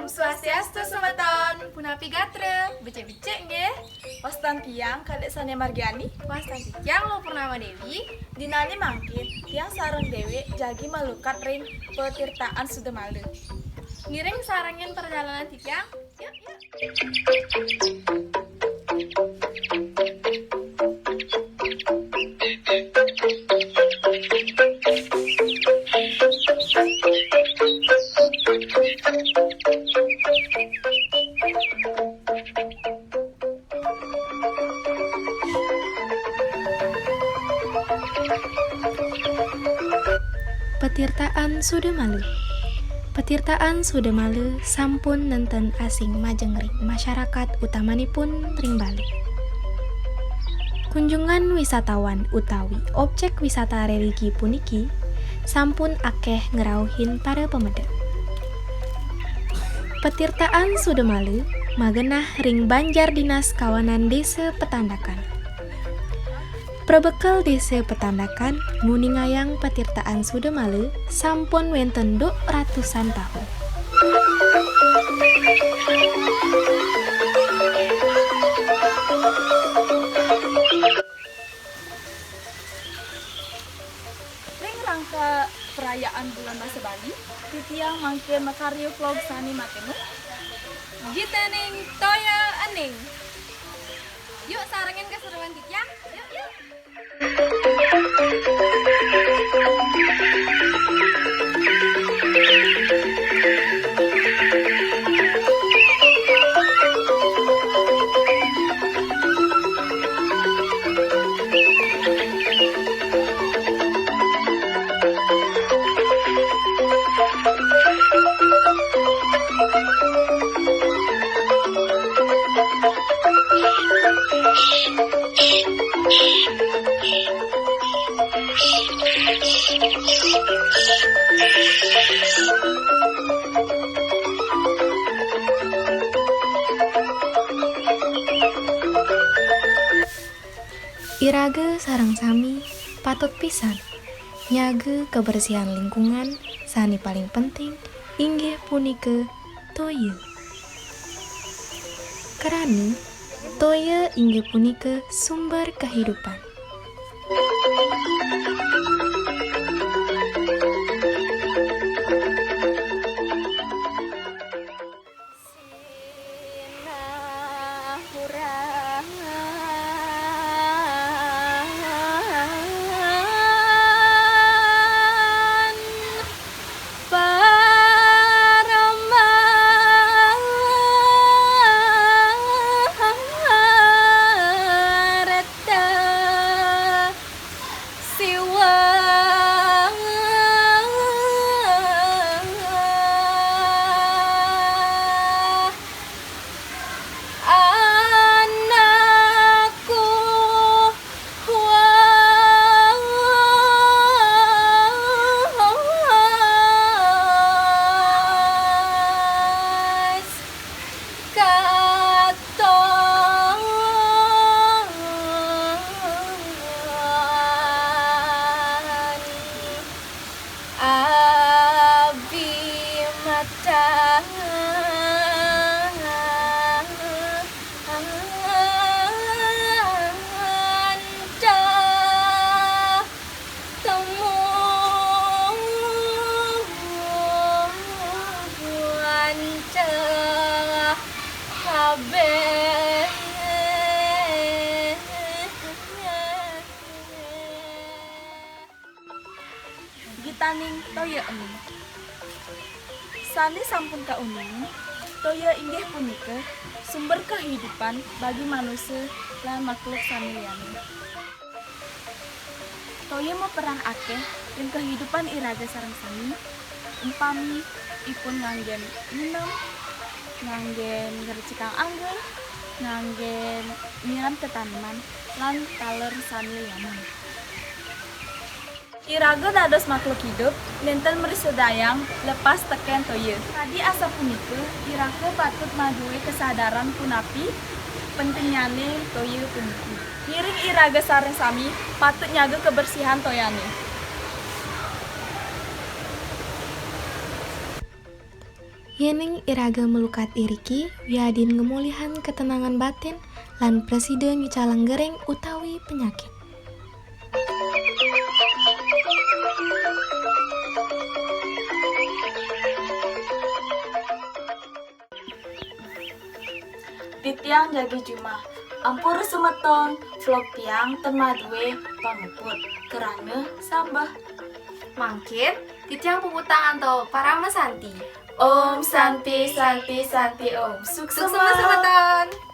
Om Swastiastu Sumeton, Punapi Gatre, becek-becek nggih. Wastan tiang kadek Sania Margiani, Wastan Tiang Lo Purnama Dewi, dinani mangkin tiang sarang dewi jagi malukat ring petirtaan Sudemalu. ngiring sarangin perjalanan Tiang. Yuk, yuk. Petirtaan Sudemalu. Petirtaan Sudemalu sampun nenten asing majeng ring masyarakat utamanipun ring Bali. Kunjungan wisatawan utawi objek wisata religi puniki sampun akeh ngerauhin para pemeda. Petirtaan Sudemalu magenah ring Banjar Dinas Kawanan Desa Petandakan. Prebekal Desa Petandakan nguningayang petirtaan Sudemalu sampun wenten duk ratusan tahun. Ring rangka perayaan bulan Masa Bali, titiang mangkin makaryo vlog sani matemu. Gitening toya aning. Yuk sarangin keseruan Tiang. Yuk, yuk. Irage sareng sami patut pisan nyage kebersihan lingkungan sani paling penting inggih punike toye. Karani toye inggih punike sumber kehidupan. Gitaning toya ening. Sani sampun kauning, toya inggih punika sumber kehidupan bagi manusia lan makhluk sami liyane. Toya meperan akeh ing kehidupan iraga sareng sami, umpami ipun nganggen minum, nganggen ngercikang anggur, nganggen nyiram tanaman lan taler sami liyane. Iraga dados makhluk hidup, nenten merisedayang lepas teken toye. Tadi asa punika, iraga patut maduwe kesadaran punapi pentingnyane toye puniki. Ngiring iraga sareng sami patut nyaga kebersihan toyane. Yening iraga melukat iriki, wiadin ngemulihan ketenangan batin, lan presiden ngicalang gereng utawi penyakit. Titiang jagi juma, ampur semeton, vlog tiang temadwe pamuput, kerana sabah. Mangkin, titiang puputang atau para mesanti. Om Santi Santi Santi Om Sukses semeton.